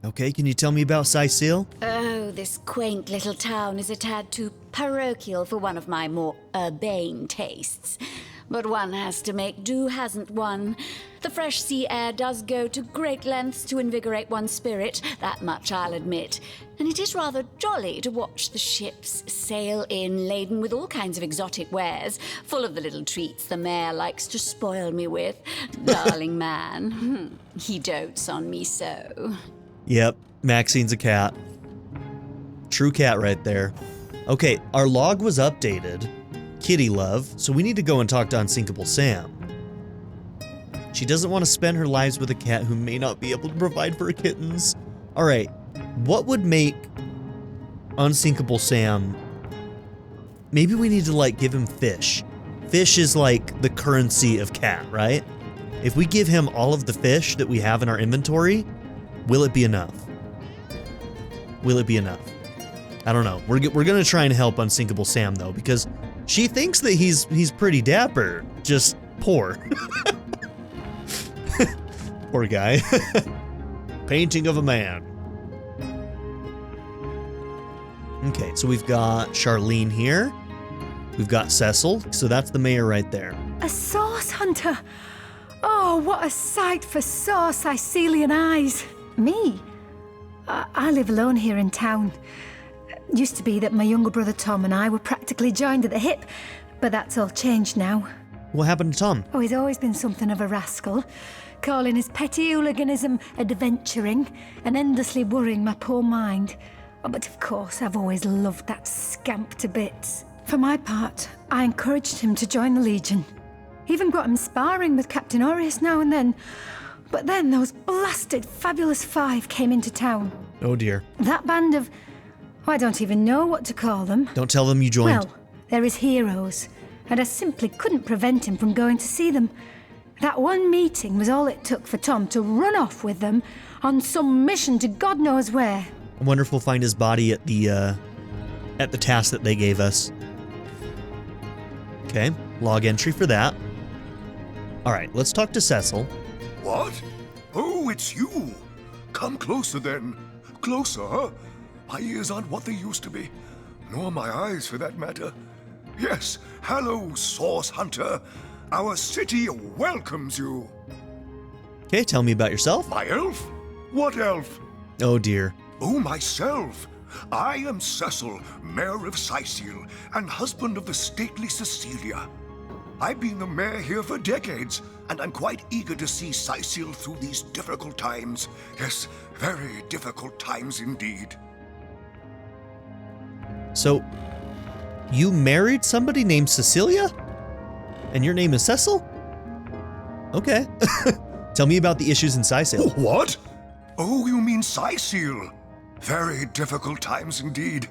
Okay, can you tell me about Cyseal? Oh, this quaint little town is a tad too parochial for one of my more urbane tastes. But one has to make do, hasn't one? The fresh sea air does go to great lengths to invigorate one's spirit, that much I'll admit. And it is rather jolly to watch the ships sail in laden with all kinds of exotic wares, full of the little treats the mayor likes to spoil me with. Darling man, he dotes on me so. Yep, Maxine's a cat. True cat right there. Okay, our log was updated. Kitty love, so we need to go and talk to Unsinkable Sam. She doesn't want to spend her lives with a cat who may not be able to provide for her kittens. Alright, what would make Unsinkable Sam... Maybe we need to, like, give him fish. Fish is, like, the currency of cat, right? If we give him all of the fish that we have in our inventory, will it be enough? Will it be enough? I don't know. We're gonna try and help Unsinkable Sam, though, because she thinks that he's pretty dapper. Just poor. Poor guy. Painting of a man. Okay, so we've got Charlene here. We've got Cecil, so that's the mayor right there. A sauce hunter? Oh, what a sight for sore Sicilian eyes. Me? I live alone here in town. Used to be that my younger brother Tom and I were practically joined at the hip, but that's all changed now. What happened to Tom? Oh, he's always been something of a rascal, calling his petty hooliganism adventuring and endlessly worrying my poor mind. Oh, but of course, I've always loved that scamp to bits. For my part, I encouraged him to join the Legion. Even got him sparring with Captain Aureus now and then. But then those blasted Fabulous Five came into town. Oh dear. That band of... I don't even know what to call them. Don't tell them you joined. Well, they're his heroes, and I simply couldn't prevent him from going to see them. That one meeting was all it took for Tom to run off with them on some mission to God knows where. I wonder if we'll find his body at the task that they gave us. Okay, log entry for that. All right, let's talk to Cecil. What? Oh, it's you. Come closer then. Closer, huh? My ears aren't what they used to be. Nor my eyes, for that matter. Yes, hello, Source Hunter. Our city welcomes you. Okay, tell me about yourself. My elf? What elf? Oh dear. Oh, myself. I am Cecil, Mayor of Cyseal, and husband of the stately Cecilia. I've been the mayor here for decades, and I'm quite eager to see Cyseal through these difficult times. Yes, very difficult times indeed. So, you married somebody named Cecilia? And your name is Cecil? Okay. Tell me about the issues in Cyseal. What? Oh, you mean Cyseal? Very difficult times indeed.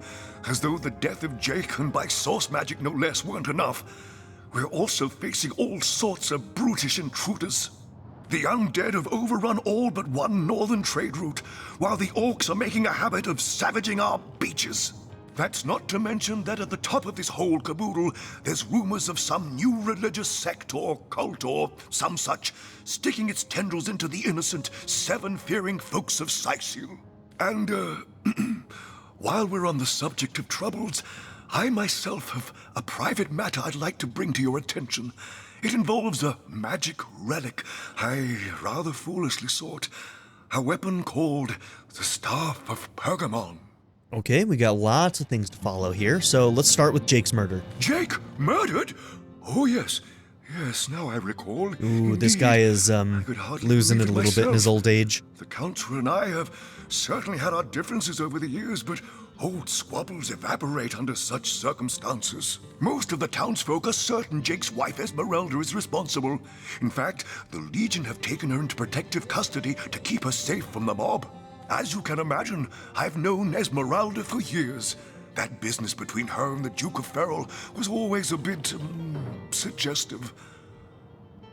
As though the death of Jake, and by source magic no less, weren't enough. We're also facing all sorts of brutish intruders. The undead have overrun all but one northern trade route, while the orcs are making a habit of savaging our beaches. That's not to mention that at the top of this whole caboodle, there's rumors of some new religious sect or cult or some such sticking its tendrils into the innocent, seven-fearing folks of Cyseal. And, while we're on the subject of troubles, I myself have a private matter I'd like to bring to your attention. It involves a magic relic I rather foolishly sought. A weapon called the Staff of Pergamon. Okay, we got lots of things to follow here, so let's start with Jake's murder. Jake murdered? Oh, yes. Yes, now I recall. Ooh, this guy is, losing it a little bit in his old age. The Counselor and I have certainly had our differences over the years, but old squabbles evaporate under such circumstances. Most of the townsfolk are certain Jake's wife Esmeralda is responsible. In fact, the Legion have taken her into protective custody to keep her safe from the mob. As you can imagine, I've known Esmeralda for years. That business between her and the Duke of Ferrol was always a bit, suggestive.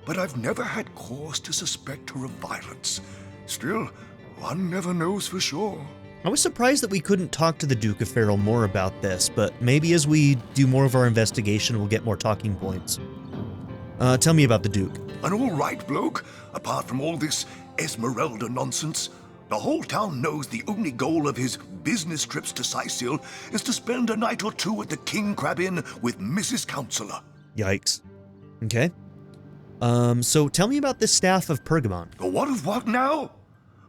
But I've never had cause to suspect her of violence. Still, one never knows for sure. I was surprised that we couldn't talk to the Duke of Ferrol more about this, but maybe as we do more of our investigation, we'll get more talking points. Tell me about the Duke. An all-right bloke, apart from all this Esmeralda nonsense. The whole town knows the only goal of his business trips to Cyseal is to spend a night or two at the King Crab Inn with Mrs. Counselor. Yikes. Okay. So tell me about this Staff of Pergamon. What of what now?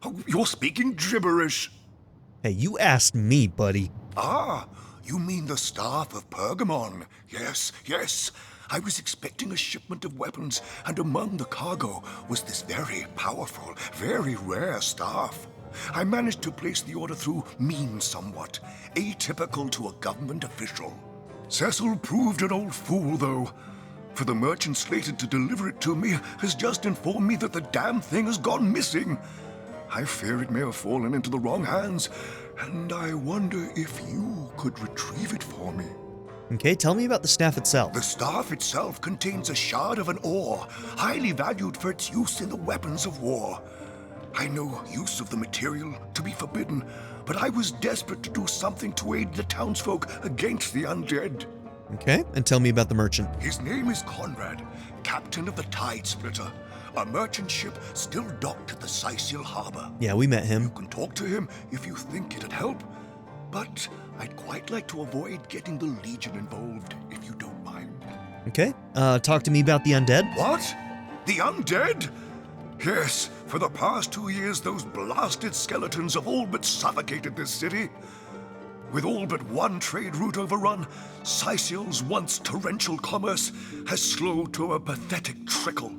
Oh, you're speaking gibberish. Hey, you asked me, buddy. Ah, you mean the Staff of Pergamon. Yes, yes. I was expecting a shipment of weapons, and among the cargo was this very powerful, very rare staff. I managed to place the order through means somewhat, atypical to a government official. Cecil proved an old fool, though, for the merchant slated to deliver it to me has just informed me that the damn thing has gone missing. I fear it may have fallen into the wrong hands, and I wonder if you could retrieve it for me. Okay, tell me about the staff itself. The staff itself contains a shard of an ore, highly valued for its use in the weapons of war. I know use of the material to be forbidden, but I was desperate to do something to aid the townsfolk against the undead. Okay, and tell me about the merchant. His name is Conrad, captain of the Tide Splitter, a merchant ship still docked at the Cyseal harbor. Yeah, we met him. You can talk to him if you think it'd help, but I'd quite like to avoid getting the Legion involved, if you don't mind. Okay, talk to me about the undead. What? The undead? Yes, for the past 2 years, those blasted skeletons have all but suffocated this city. With all but one trade route overrun, Cyseal's once torrential commerce has slowed to a pathetic trickle.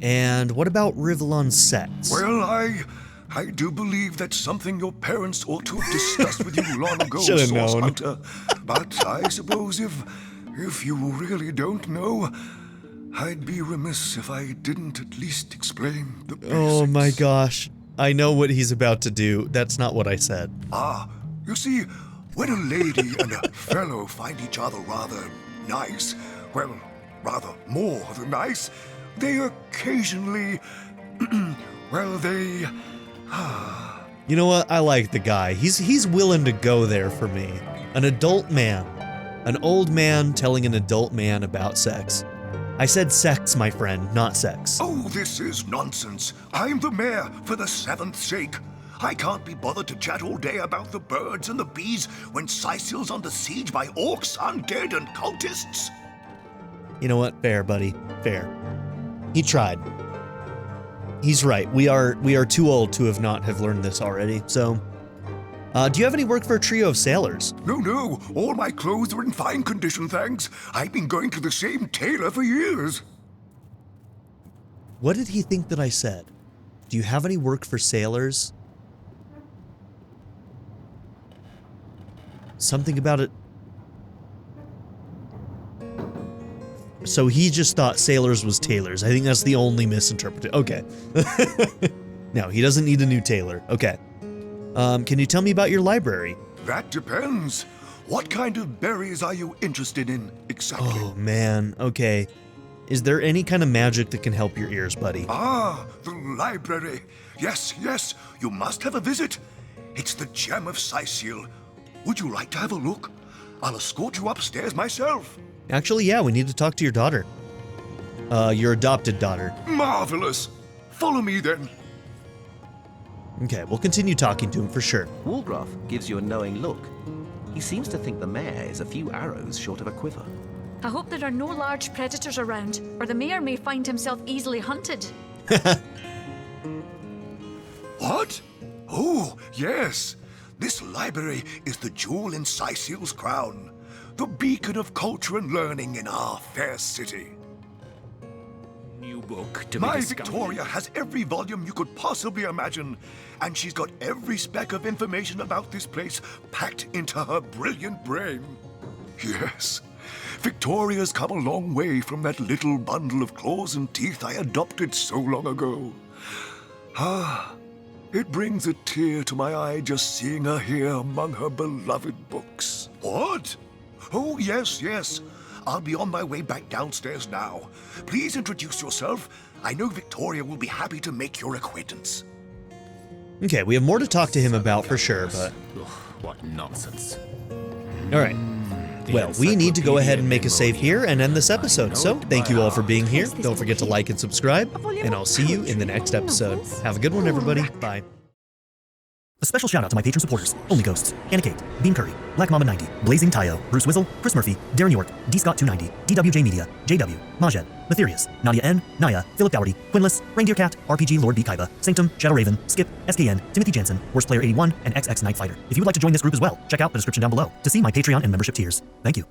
And what about Rivellon's sects? Well, I do believe that's something your parents ought to have discussed with you long ago, Should've Source known. Hunter. But I suppose if you really don't know, I'd be remiss if I didn't at least explain the basics. Oh my gosh. I know what he's about to do. That's not what I said. Ah, you see, when a lady and a fellow find each other rather nice, well, rather more than nice, they occasionally, well, they... You know what? I like the guy. He's willing to go there for me. An adult man. An old man telling an adult man about sex. I said sex, my friend, not sex. Oh, this is nonsense. I'm the mayor for the seventh sake. I can't be bothered to chat all day about the birds and the bees when Cyseal's under siege by orcs, undead, and cultists. You know what? Fair, buddy. Fair. He tried. He's right. We are too old to have learned this already. So, do you have any work for a trio of sailors? No. All my clothes are in fine condition, thanks. I've been going to the same tailor for years. What did he think that I said? Do you have any work for sailors? Something about it. So he just thought sailors was tailors. I think that's the only misinterpretation. Okay. No, he doesn't need a new tailor. Okay. Can you tell me about your library? That depends. What kind of berries are you interested in exactly? Oh, man. Okay. Is there any kind of magic that can help your ears, buddy? Ah, the library. Yes. You must have a visit. It's the gem of Cyseal. Would you like to have a look? I'll escort you upstairs myself. Actually, yeah, we need to talk to your daughter. Your adopted daughter. Marvelous. Follow me then. Okay, we'll continue talking to him for sure. Walgraf gives you a knowing look. He seems to think the mayor is a few arrows short of a quiver. I hope there are no large predators around, or the mayor may find himself easily hunted. What? Oh, yes. This library is the jewel in Cyseal's crown, the beacon of culture and learning in our fair city. New book to My be discovered. Victoria has every volume you could possibly imagine, and she's got every speck of information about this place packed into her brilliant brain. Yes, Victoria's come a long way from that little bundle of claws and teeth I adopted so long ago. It brings a tear to my eye just seeing her here among her beloved books. What? Oh, yes. I'll be on my way back downstairs now. Please introduce yourself. I know Victoria will be happy to make your acquaintance. Okay, we have more to talk to him about for sure, but... Ugh, what nonsense. Alright. Well, we need to go ahead and make a save here and end this episode, so thank you all for being here. Don't forget to like and subscribe, and I'll see you in the next episode. Have a good one, everybody. Bye. A special shout out to my patron supporters: Only Ghosts, Anna Kate, Bean Curry, Black Mama 90, Blazing Tayo, Bruce Wizzle, Chris Murphy, Darren York, D Scott 290, DWJ Media, JW, Majed, Matherius, Nadia N, Naya, Philip Dougherty, Quinless, Reindeer Cat, RPG Lord B Kaiba, Sanctum, Shadow Raven, Skip, SKN, Timothy Jansen, Worst Player 81, and XX Night Fighter. If you would like to join this group as well, check out the description down below to see my Patreon and membership tiers. Thank you.